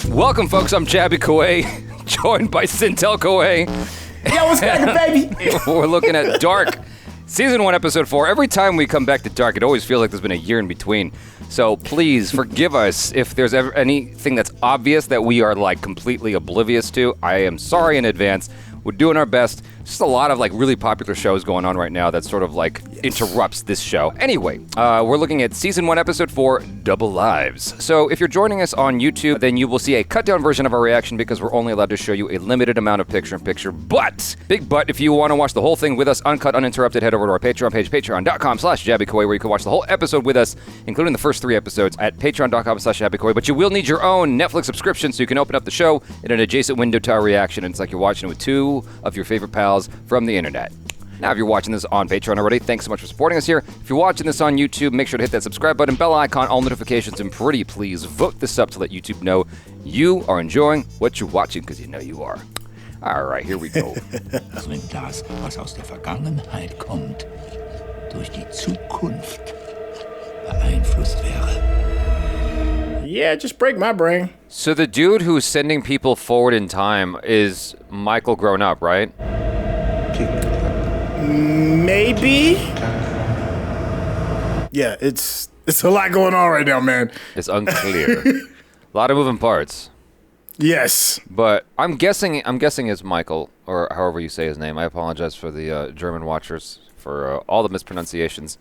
Welcome, folks. I'm Jaby Koay, joined by SYNTELL Koay. Yo, what's cracking, baby? We're looking at Dark, Season 1, Episode 4. Every time we come back to Dark, it always feels like there's been a year in between. So please forgive us if there's ever anything that's obvious that we are, like, completely oblivious to. I am sorry in advance. We're doing our best. Just a lot of, like, really popular shows going on right now that sort of, like, interrupts this show. Anyway, we're looking at Season 1, Episode 4, Double Lives. So if you're joining us on YouTube, then you will see a cut-down version of our reaction because we're only allowed to show you a limited amount of picture-in-picture. But, big but, if you want to watch the whole thing with us, uncut, uninterrupted, head over to our Patreon page, patreon.com/JabyKoay, where you can watch the whole episode with us, including the first 3 episodes at patreon.com/JabyKoay. But you will need your own Netflix subscription so you can open up the show in an adjacent window to our reaction, and it's like you're watching it with 2 of your favorite pals from the internet. Now, if you're watching this on Patreon already, thanks so much for supporting us here. If you're watching this on YouTube, make sure to hit that subscribe button, bell icon, all notifications, and pretty please vote this up to let YouTube know you are enjoying what you're watching, because you know you are. All right, here we go. Wenn das, was aus der Vergangenheit kommt, durch die Zukunft beeinflusst wäre. Yeah, just break my brain. So the dude who's sending people forward in time is Michael grown up, right? Maybe. Yeah, it's a lot going on right now, man. It's unclear. A lot of moving parts. Yes. But I'm guessing it's Michael, or however you say his name. I apologize for the German watchers for all the mispronunciations.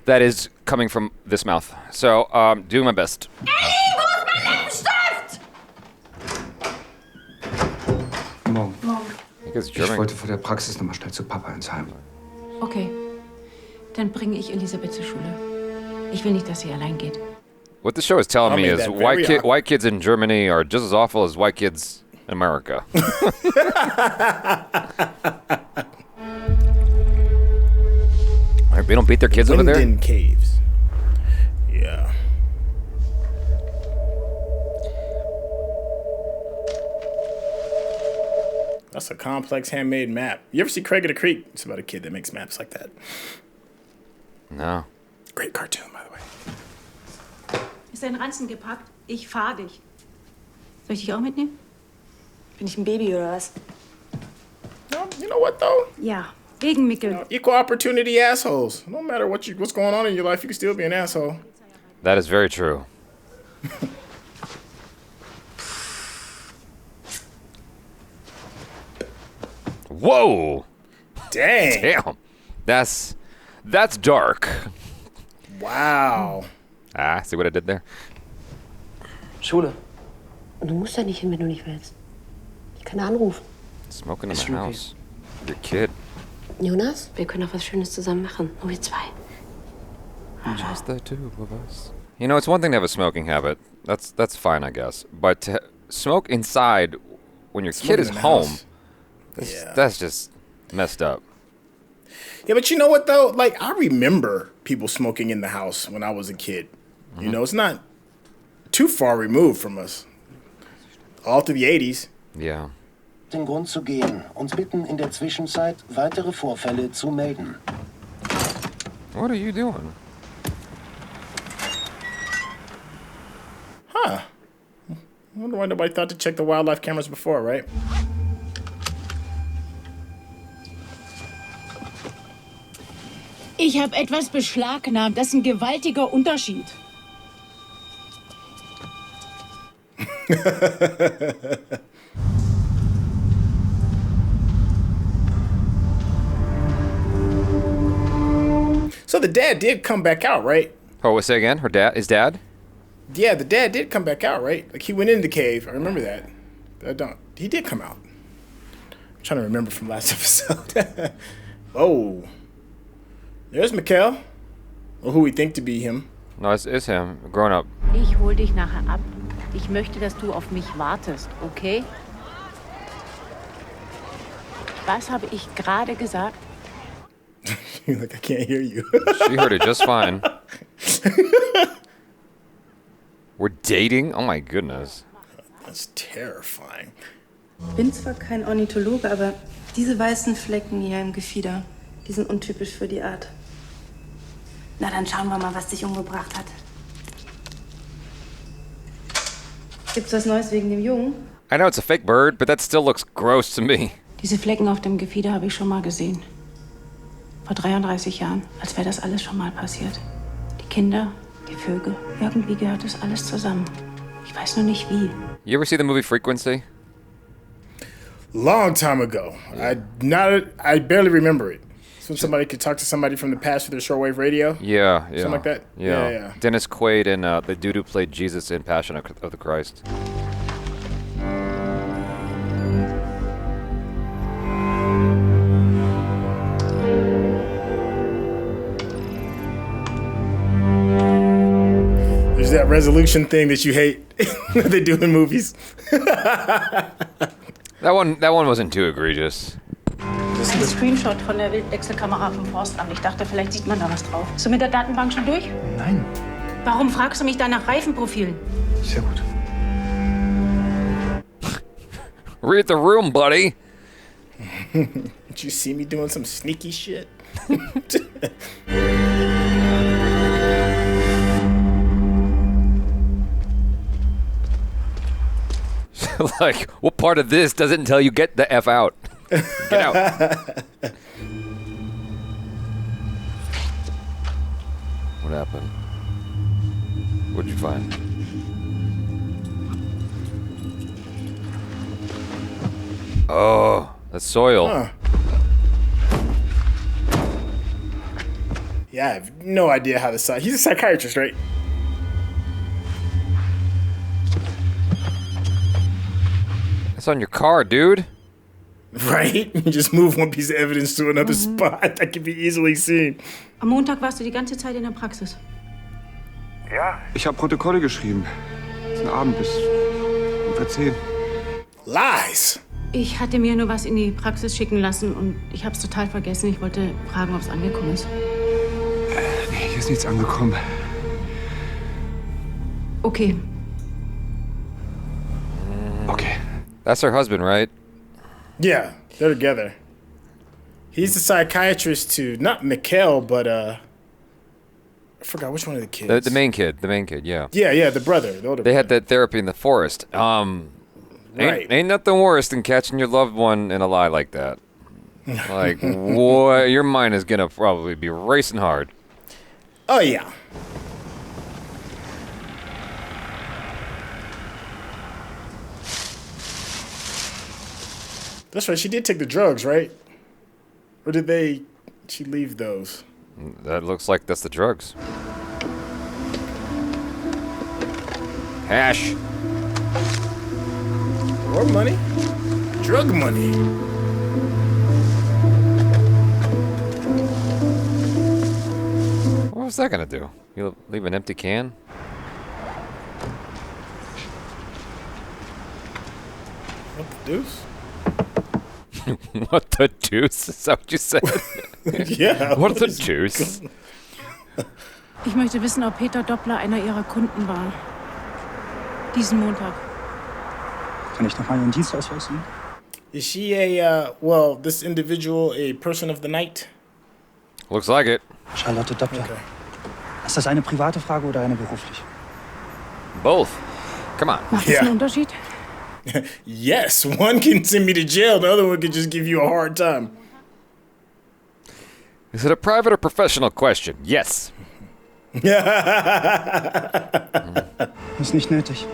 That is coming from this mouth. So, doing my best. Ellie, wo ist mein Lippenstift? Morgen. Because Ich German. wollte vor der Praxis nochmal schnell zu Papa ins Heim. Okay, dann bringe ich Elisabeth zur Schule. Ich will nicht, dass sie allein geht. What the show is telling me make is that very white kids in Germany are just as awful as white kids in America. They don't beat their kids over there? Linden Caves. Yeah. That's a complex handmade map. You ever see Craig of the Creek? It's about a kid that makes maps like that. No. Great cartoon, by the way. Ist dein Ranzen gepackt? Ich fahr dich. Soll ich dich auch mitnehmen? Bin ich ein Baby oder was? No, you know what though? Ja, wegen Mickel. Equal opportunity assholes. No matter what's going on in your life, you can still be an asshole. That is very true. Whoa! Dang. Damn. That's dark. Wow. Ah, see what I did there? Schule. Und du musst da nicht hin, wenn du nicht willst. Ich kann anrufen. Smoking in Ist the schon okay. house. Your kid. Jonas, wir können auch was Schönes zusammen machen. Nur wir 2. Just the 2 of us. You know, it's one thing to have a smoking habit. That's fine, I guess. But to smoke inside when your kid is in the home, house. Yeah. that's just messed up. Yeah, but you know what though? Like, I remember people smoking in the house when I was a kid. You know, it's not too far removed from us. All through the 80s. Yeah. Den Grund zu gehen, uns bitten, in der Zwischenzeit weitere Vorfälle zu melden. What are you doing? Huh. I wonder why nobody thought to check the wildlife cameras before, right? Ich habe etwas beschlagnahmt. Das ist ein gewaltiger Unterschied. So the dad did come back out, right? Oh, say again? His dad? Yeah, the dad did come back out, right? Like, he went in the cave. I remember that. He did come out. I'm trying to remember from last episode. Oh. There's MacLeod. Or who we think to be him. No, it's him. Grown up. Ich hol dich nachher ab. Ich möchte, dass du auf mich wartest, okay? Was habe ich gerade gesagt? Like, I can't hear you. She heard it just fine. We're dating? Oh my goodness. That's terrifying. Bin zwar kein Ornithologe, aber diese weißen Flecken hier im Gefieder, die sind untypisch für die Art. Na, dann schauen wir mal, was dich umgebracht hat. Gibt's was Neues wegen dem Jungen? I know it's a fake bird, but that still looks gross to me. Diese Flecken auf dem Gefieder habe ich schon mal gesehen. Vor 33 Jahren, als wäre das alles schon mal passiert. Die Kinder, die Vögel, irgendwie gehört das alles zusammen. Ich weiß nur nicht wie. You ever see the movie Frequency? Long time ago. I barely remember it. So somebody could talk to somebody from the past with their shortwave radio? Yeah. Something like that? Yeah. Dennis Quaid and the dude who played Jesus in Passion of the Christ. There's that resolution thing that you hate that they do in movies. That one wasn't too egregious. Das ist ein Screenshot von der Wildwechselkamera vom Forstamt. Ich dachte, vielleicht sieht man da was drauf. Bist du mit der Datenbank schon durch? Nein. Warum fragst du mich da nach Reifenprofilen? Sehr gut. Read the room, buddy. Did you see me doing some sneaky shit? Like, what part of this doesn't tell you get the F out? Get out. What happened? What'd you find? Oh, that's soil. Huh. Yeah, I have no idea how he's a psychiatrist, right? It's on your car, dude. Right? You just move one piece of evidence to another spot that can be easily seen. Am Montag warst du die ganze Zeit in der Praxis. Ja. Ich habe Protokolle geschrieben. Den Abend bis ungefähr 10. Lies. Ich hatte mir nur was in die Praxis schicken lassen und ich hab's total vergessen. Ich wollte fragen, ob's angekommen ist. Nee, hier ist nichts angekommen. Okay. Okay. That's her husband, right? Yeah, they're together. He's the psychiatrist to not MacLeod, but I forgot which one of the kids. The main kid, yeah. Yeah, the brother, the older They had brother. that therapy in the forest. Right. Ain't nothing worse than catching your loved one in a lie like that. Like, what? Your mind is gonna probably be racing hard. Oh yeah. That's right. She did take the drugs, right? Or did she leave those? That looks like that's the drugs. Hash. More money? Drug money. What was that gonna do? You leave an empty can? What the deuce? What the deuce? Is that what you said? Yeah. What the deuce? Ich möchte wissen, ob Peter Doppler einer ihrer Kunden war. Diesen Montag. Kann ich noch mal Ihren Dienstausweis sehen? Is she this individual a person of the night? Looks like it. Charlotte Doppler. Okay. Ist das eine private Frage oder eine berufliche? Both. Come on. Macht das einen Unterschied? Yes, one can send me to jail, the other one can just give you a hard time. Is it a private or professional question? Yes. Ist nicht nötig.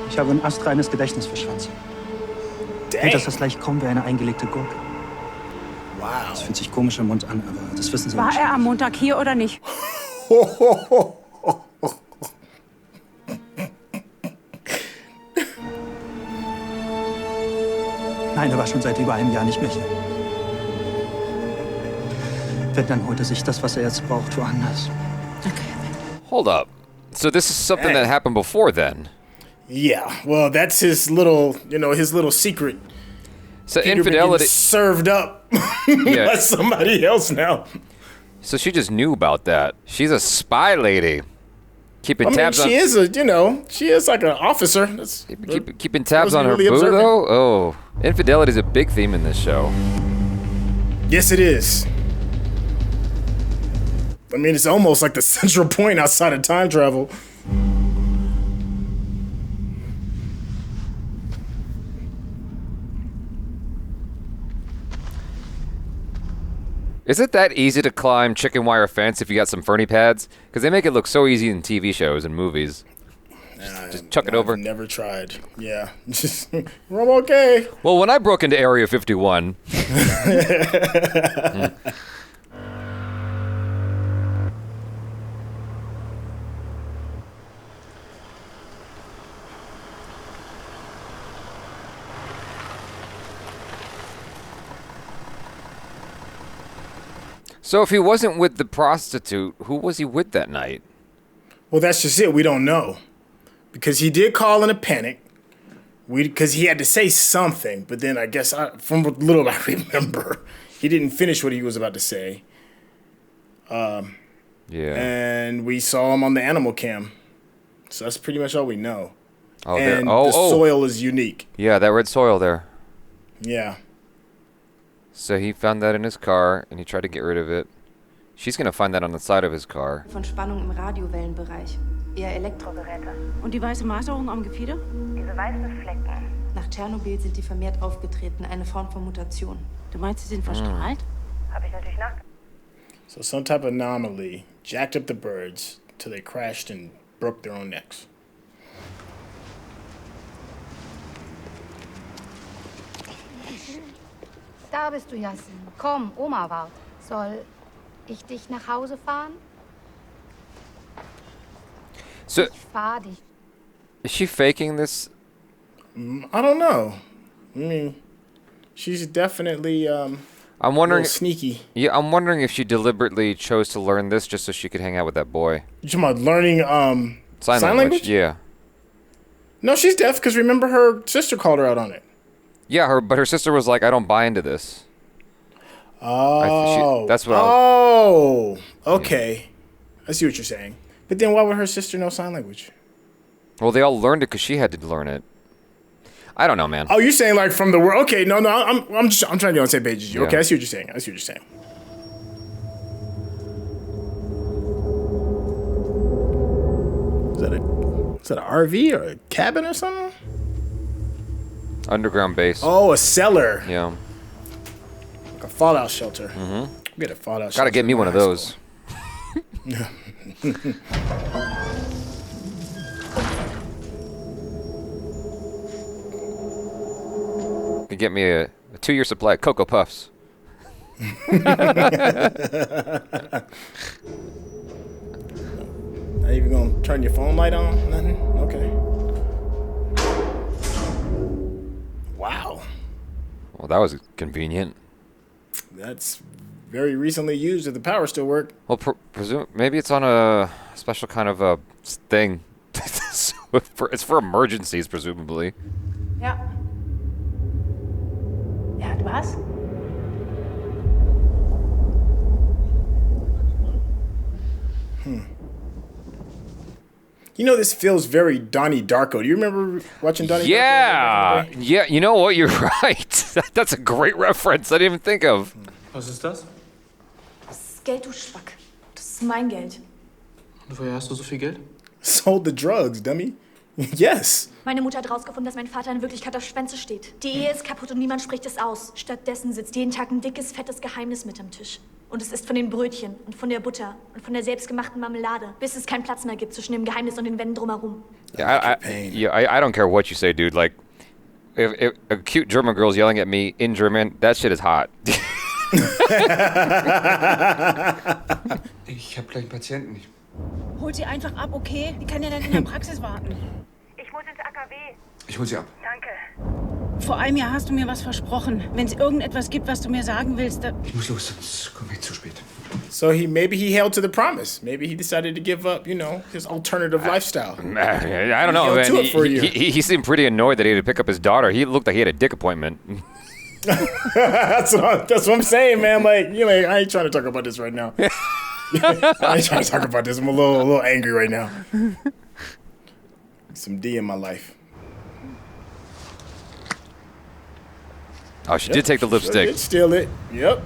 Ich habe ein astreines Gedächtnis für Schwanz. Dang. Das ist leicht kaum wie eine eingelegte Gurke. Wow. Das fühlt sich komisch im Mund an, aber das wissen Sie War nicht. er am Montag hier oder nicht? Nein, er war schon seit über einem Jahr nicht mehr hier. Wenn, dann holt er sich das, was er jetzt braucht, woanders. Hold up. So this is something that happened before then? Yeah, well, that's his little secret. So Peter been infidelity... getting served up Yeah. by somebody else now. So she just knew about that. She's a spy lady. Keeping I mean, tabs on... she is like an officer. That's, Keeping tabs on her really boo, observant. though? Oh. Infidelity is a big theme in this show. Yes, it is. I mean, it's almost like the central point outside of time travel. Is it that easy to climb chicken wire fence if you got some Fernie pads? Because they make it look so easy in TV shows and movies. Just chuck it over. I've never tried. Yeah. I'm okay. Well, when I broke into Area 51... So if he wasn't with the prostitute, who was he with that night? Well, that's just it. We don't know. Because he did call in a panic. Because he had to say something. But then I guess, from what little I remember, he didn't finish what he was about to say. Yeah. And we saw him on the animal cam. So that's pretty much all we know. Oh, and the soil is unique. Yeah, that red soil there. Yeah. So he found that in his car, and he tried to get rid of it. She's going to find that on the side of his car. Von Spannung im Radiowellenbereich. Eher Elektrogeräte. Und die weiße Maserung am Gefieder? Diese weißen Flecken. Nach Tschernobyl sind die vermehrt aufgetreten. Eine Form von Mutation. Du meinst, sie sind verstrahlt? Habe ich natürlich nach. So some type of anomaly jacked up the birds till they crashed and broke their own necks. Da bist du, Yasin. Komm, Oma wart. Soll ich dich nach Hause fahren? So, Ich fahr dich. is she faking this? I don't know. I mean, she's definitely I'm wondering. sneaky. Yeah, I'm wondering if she deliberately chose to learn this just so she could hang out with that boy. You talking about learning Sign language? Yeah. No, she's deaf because remember her sister called her out on it. Yeah, but her sister was like, I don't buy into this. Oh. That's what okay. Yeah. I see what you're saying. But then why would her sister know sign language? Well, they all learned it because she had to learn it. I don't know, man. Oh, you're saying like from the world? Okay, no, I'm trying to get on the same page as you. Yeah. Okay, I see what you're saying. Is that an RV or a cabin or something? Underground base. Oh, a cellar. Yeah. Like a fallout shelter. Mm-hmm. Get a fallout shelter. Gotta get me one of those. Could get me a 2-year supply of Cocoa Puffs. Not even gonna turn your phone light on? Nothing? Okay. Wow. Well, that was convenient. That's very recently used if the power still worked. Well, maybe it's on a special kind of a thing. It's for emergencies, presumably. Ja. Ja, du hast? You know, this feels very Donnie Darko. Do you remember watching Donnie Darko? Yeah, you know what? You're right. That's a great reference. I didn't even think of. Was ist das? Das ist Geld, du Schwack. Das ist mein Geld. Und woher hast du so viel Geld? Sold the drugs, dummy. Yes. Meine Mutter hat rausgefunden, dass mein Vater in Wirklichkeit auf Schwänze steht. Die Ehe ist kaputt und niemand spricht es aus. Stattdessen sitzt jeden Tag ein dickes, fettes Geheimnis mit am Tisch. Und es ist von den Brötchen und von der Butter und von der selbstgemachten Marmelade, bis es keinen Platz mehr gibt zwischen dem Geheimnis und den Wänden drumherum. Yeah, I don't care what you say, dude. Like, if a cute German girl's yelling at me in German, that shit is hot. Ich hab gleich einen Patienten. Holt sie einfach ab, okay? Die kann ja dann in der Praxis warten. Ich muss ins AKW. Ich hol sie ab. Danke. Vor einem Jahr hast du mir was versprochen. Wenn es irgendetwas gibt, was du mir sagen willst, dann... Ich muss los, sonst komme ich zu spät. So maybe he held to the promise. Maybe he decided to give up, his alternative lifestyle. I don't know, man. He seemed pretty annoyed that he had to pick up his daughter. He looked like he had a dick appointment. That's what I'm saying, man. Like, I ain't trying to talk about this right now. I ain't trying to talk about this. I'm a little angry right now. Some D in my life. Oh, she did take the lipstick. Did steal it. Yep.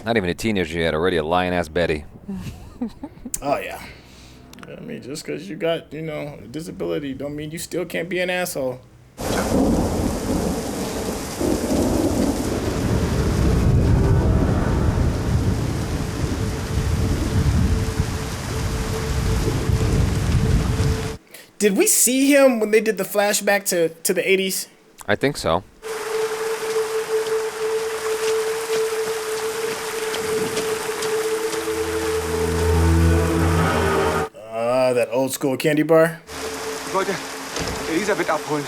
Not even a teenager yet, already a lion-ass Betty. Oh, yeah. I mean, just because you got, a disability don't mean you still can't be an asshole. Did we see him when they did the flashback to the 80s? I think so. That old school candy bar. Ich wollte Elisabeth abholen.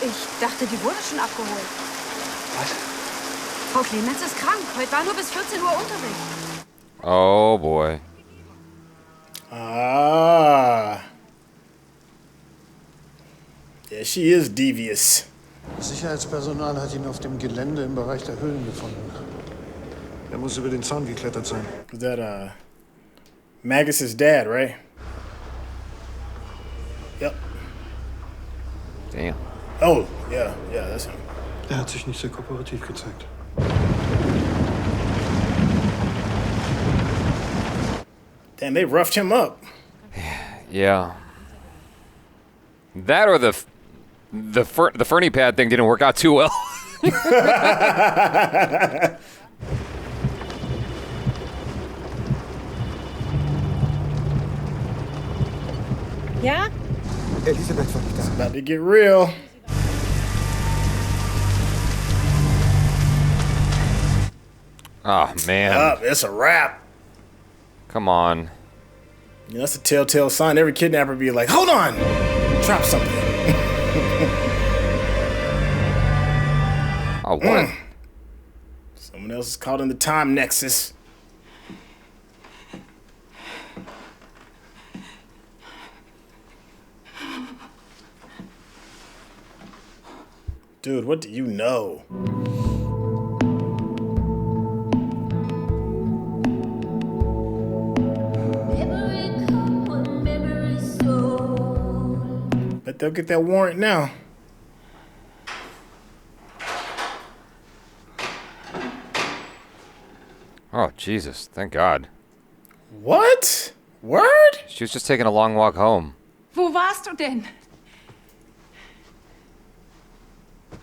Ich dachte, die wurde schon abgeholt. Was? Frau Clemens ist krank. Heute war nur bis 14 Uhr Unterricht. Oh boy. Ah. Yeah, she is devious. Das Sicherheitspersonal hat ihn auf dem Gelände im Bereich der Höhlen gefunden. Er muss über den Zaun geklettert sein. Was that Magus's dad, right? Yep. Damn. Oh, yeah, that's him. Er hat sich nicht sehr kooperativ gezeigt. Damn, they roughed him up. Yeah. That or the Fernie pad thing didn't work out too well. Ja? Elisabeth war nicht da. It's about to get real. Oh man. It's a wrap. Come on. Yeah, that's a telltale sign. Every kidnapper be like, hold on, drop something. Oh, what? Someone else is caught in the time nexus. Dude, what do you know? Bet they'll get that warrant now. Oh, Jesus. Thank God. What? Word? She was just taking a long walk home. Wo warst du denn?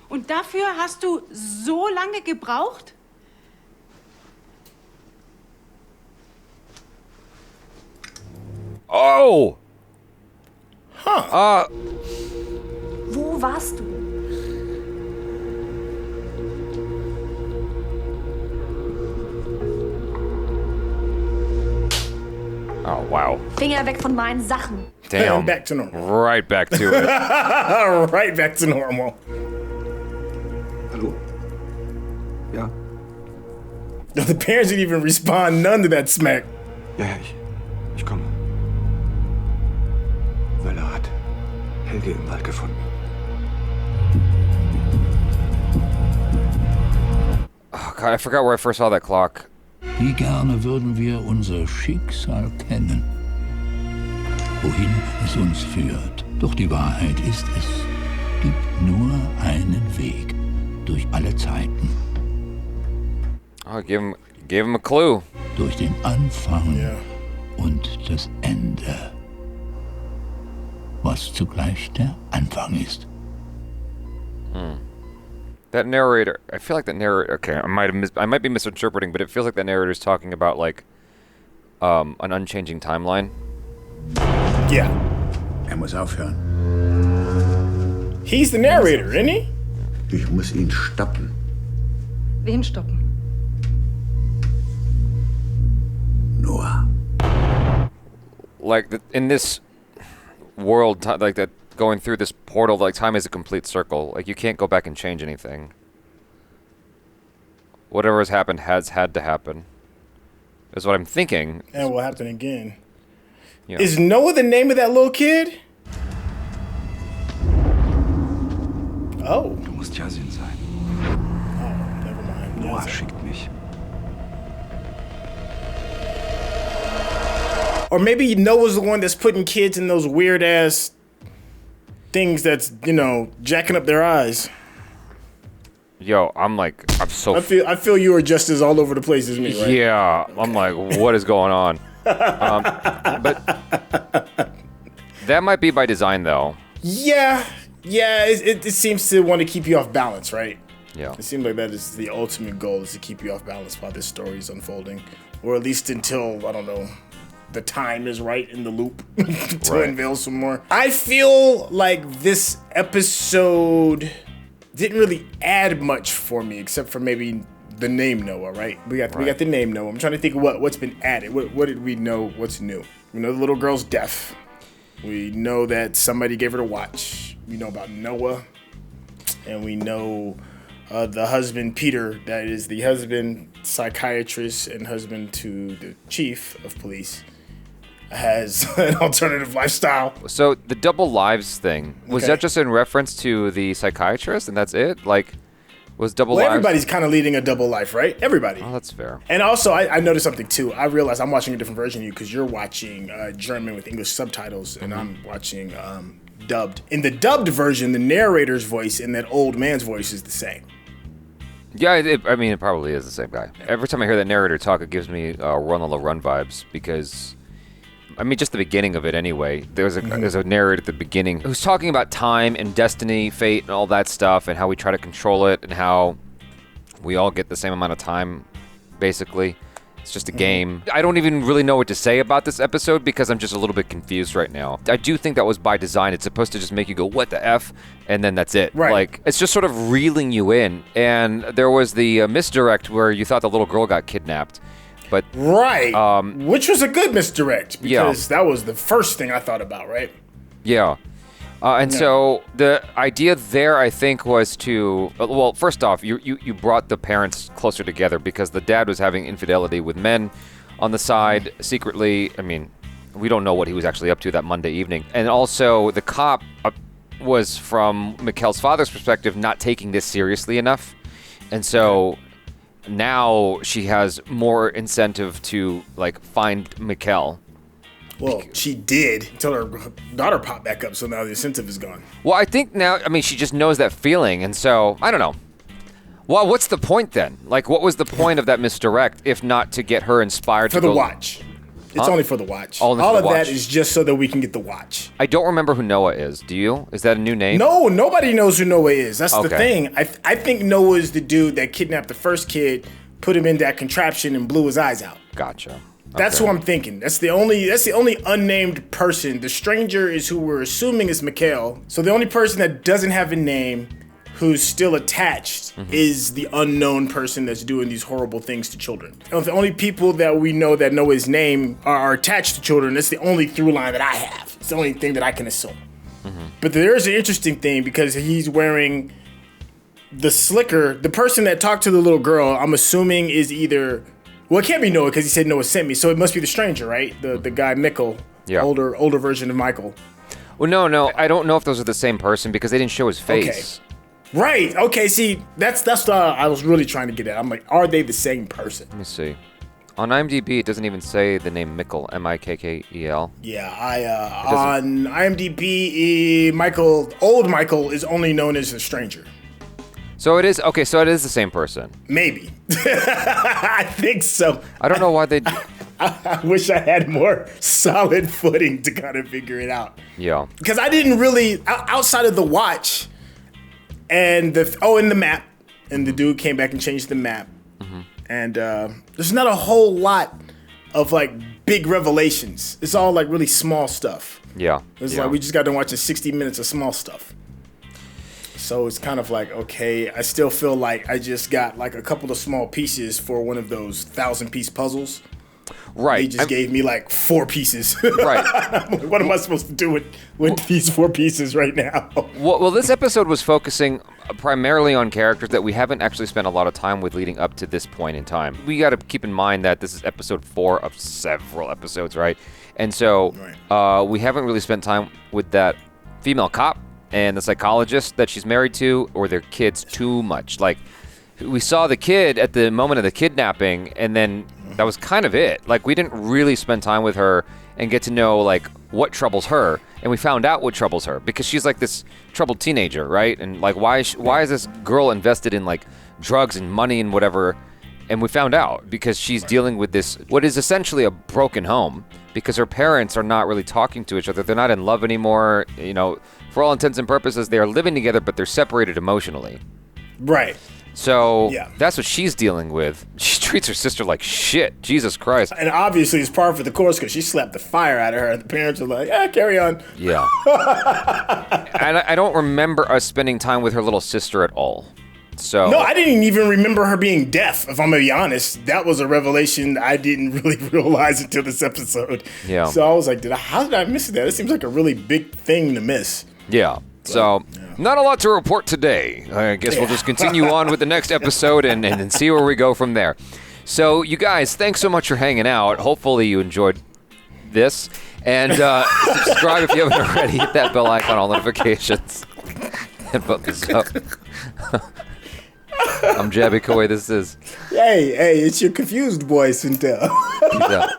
Und dafür hast du so lange gebraucht? Oh! Huh. Wo warst du? Oh, wow. Finger weg von meinen Sachen. Damn. Back to normal. Right back to it. Right back to normal. Hallo. Ja? The parents didn't even respond none to that smack. Ja, ich komme. Wöller hat Helge im Wald gefunden. Oh, God, I forgot where I first saw that clock. Wie gerne würden wir unser Schicksal kennen, wohin es uns führt. Doch die Wahrheit ist, es gibt nur einen Weg durch alle Zeiten. Oh, give him a clue. Durch den Anfang und das Ende. Was zugleich der Anfang ist. That narrator, I feel like that narrator, okay, I might be misinterpreting, but it feels like that narrator is talking about like an unchanging timeline. Yeah. Muss aufhören. He's the narrator, isn't he? Ich muss ihn stoppen. Wen stoppen? Noah. Like in this world, like that, going through this portal, like time is a complete circle. Like you can't go back and change anything. Whatever has happened has had to happen. Is what I'm thinking. And will happen again. Yeah. Is Noah the name of that little kid? Oh. Du musst Yasin sein. Oh, never mind. Noah schickt mich. Or maybe Noah's the one that's putting kids in those weird ass things that's, you know, jacking up their eyes. Yo, I'm so. I feel you are just as all over the place as me, right? Yeah, okay. I'm like, what is going on? But that might be by design, though. Yeah, it seems to want to keep you off balance, right? Yeah. It seems like that is the ultimate goal, is to keep you off balance while this story is unfolding. Or at least until, I don't know, the time is right in the loop to unveil some more. I feel like this episode didn't really add much for me, except for maybe the name Noah, right? We got the name Noah. I'm trying to think of what's been added. What did we know? What's new? We know the little girl's deaf. We know that somebody gave her the watch. We know about Noah, and we know the husband Peter, that is the husband, psychiatrist, and husband to the chief of police, has an alternative lifestyle. So the double lives thing, was that just in reference to the psychiatrist, and that's it? Like, was double lives? Everybody's kind of leading a double life, right? Everybody. Oh, that's fair. And also, I noticed something too. I realized I'm watching a different version of you because you're watching German with English subtitles, and I'm watching dubbed. In the dubbed version, the narrator's voice and that old man's voice is the same. Yeah, it probably is the same guy. Every time I hear that narrator talk, it gives me Run on the Run vibes because, just the beginning of it anyway. There's a narrator at the beginning who's talking about time and destiny, fate, and all that stuff, and how we try to control it, and how we all get the same amount of time, basically. It's just a game. I don't even really know what to say about this episode because I'm just a little bit confused right now. I do think that was by design. It's supposed to just make you go, what the F? And then that's it. Right. Like, it's just sort of reeling you in. And there was the misdirect where you thought the little girl got kidnapped. But which was a good misdirect because that was the first thing I thought about, right? Yeah. So the idea there, I think, was to, well, first off, you brought the parents closer together because the dad was having infidelity with men on the side secretly. We don't know what he was actually up to that Monday evening. And also the cop was, from Mikkel's father's perspective, not taking this seriously enough. And so now she has more incentive to, find Mikkel. Well, she did until her daughter popped back up, so now the incentive is gone. Well, I think now, she just knows that feeling, and so, I don't know. Well, what's the point then? What was the point of that misdirect, if not to get her inspired for to the watch? It's only for the watch. All of that is just so that we can get the watch. I don't remember who Noah is. Do you? Is that a new name? No, nobody knows who Noah is. That's the thing. I think Noah is the dude that kidnapped the first kid, put him in that contraption, and blew his eyes out. Gotcha. That's who I'm thinking. That's the only unnamed person. The stranger is who we're assuming is Mikkel. So the only person that doesn't have a name, who's still attached, is the unknown person that's doing these horrible things to children. And the only people that we know that know his name are attached to children. That's the only through line that I have. It's the only thing that I can assume. But there's an interesting thing because he's wearing the slicker. The person that talked to the little girl, I'm assuming, is either... Well, it can't be Noah because he said Noah sent me, so it must be the stranger, right? The guy Mikkel, older version of Michael. Well, no, I don't know if those are the same person because they didn't show his face. Okay. Right. Okay. See, that's what I was really trying to get at. I'm like, are they the same person? Let me see. On IMDb, it doesn't even say the name Mikkel, Mikkel. Yeah, on IMDb, old Michael is only known as the stranger. So it is the same person. Maybe. I think so. I don't know why they... I wish I had more solid footing to kind of figure it out. Yeah. Because I didn't really, outside of the watch and the map, and the dude came back and changed the map. And there's not a whole lot of big revelations. It's all really small stuff. Yeah. It's we just got to watch 60 minutes of small stuff. So it's kind of okay, I still feel like I just got a couple of small pieces for one of those 1,000-piece puzzles. Right. He just gave me 4 pieces. Right. What am I supposed to do with these 4 pieces right now? Well, this episode was focusing primarily on characters that we haven't actually spent a lot of time with leading up to this point in time. We got to keep in mind that this is episode 4 of several episodes, right? And so we haven't really spent time with that female cop and the psychologist that she's married to, or their kids, too much. We saw the kid at the moment of the kidnapping, and then that was kind of it. We didn't really spend time with her and get to know, what troubles her. And we found out what troubles her, because she's this troubled teenager, right? And why is this girl invested in drugs and money and whatever? And we found out because she's dealing with this, what is essentially a broken home, because her parents are not really talking to each other. They're not in love anymore. For all intents and purposes, they are living together, but they're separated emotionally. Right. So that's what she's dealing with. She treats her sister like shit. Jesus Christ. And obviously it's par for the course because she slapped the fire out of her. And the parents are like, carry on. Yeah. And I don't remember us spending time with her little sister at all. So no, I didn't even remember her being deaf, if I'm going to be honest. That was a revelation I didn't really realize until this episode. Yeah. So I was like, how did I miss that? It seems like a really big thing to miss. Yeah. So, not a lot to report today. I guess we'll just continue on with the next episode and see where we go from there. So, you guys, thanks so much for hanging out. Hopefully you enjoyed this. And subscribe if you haven't already. Hit that bell icon, all notifications. And put this up. I'm Jaby Koay. This is... Hey, it's your confused boy, SYNTELL. Peace out.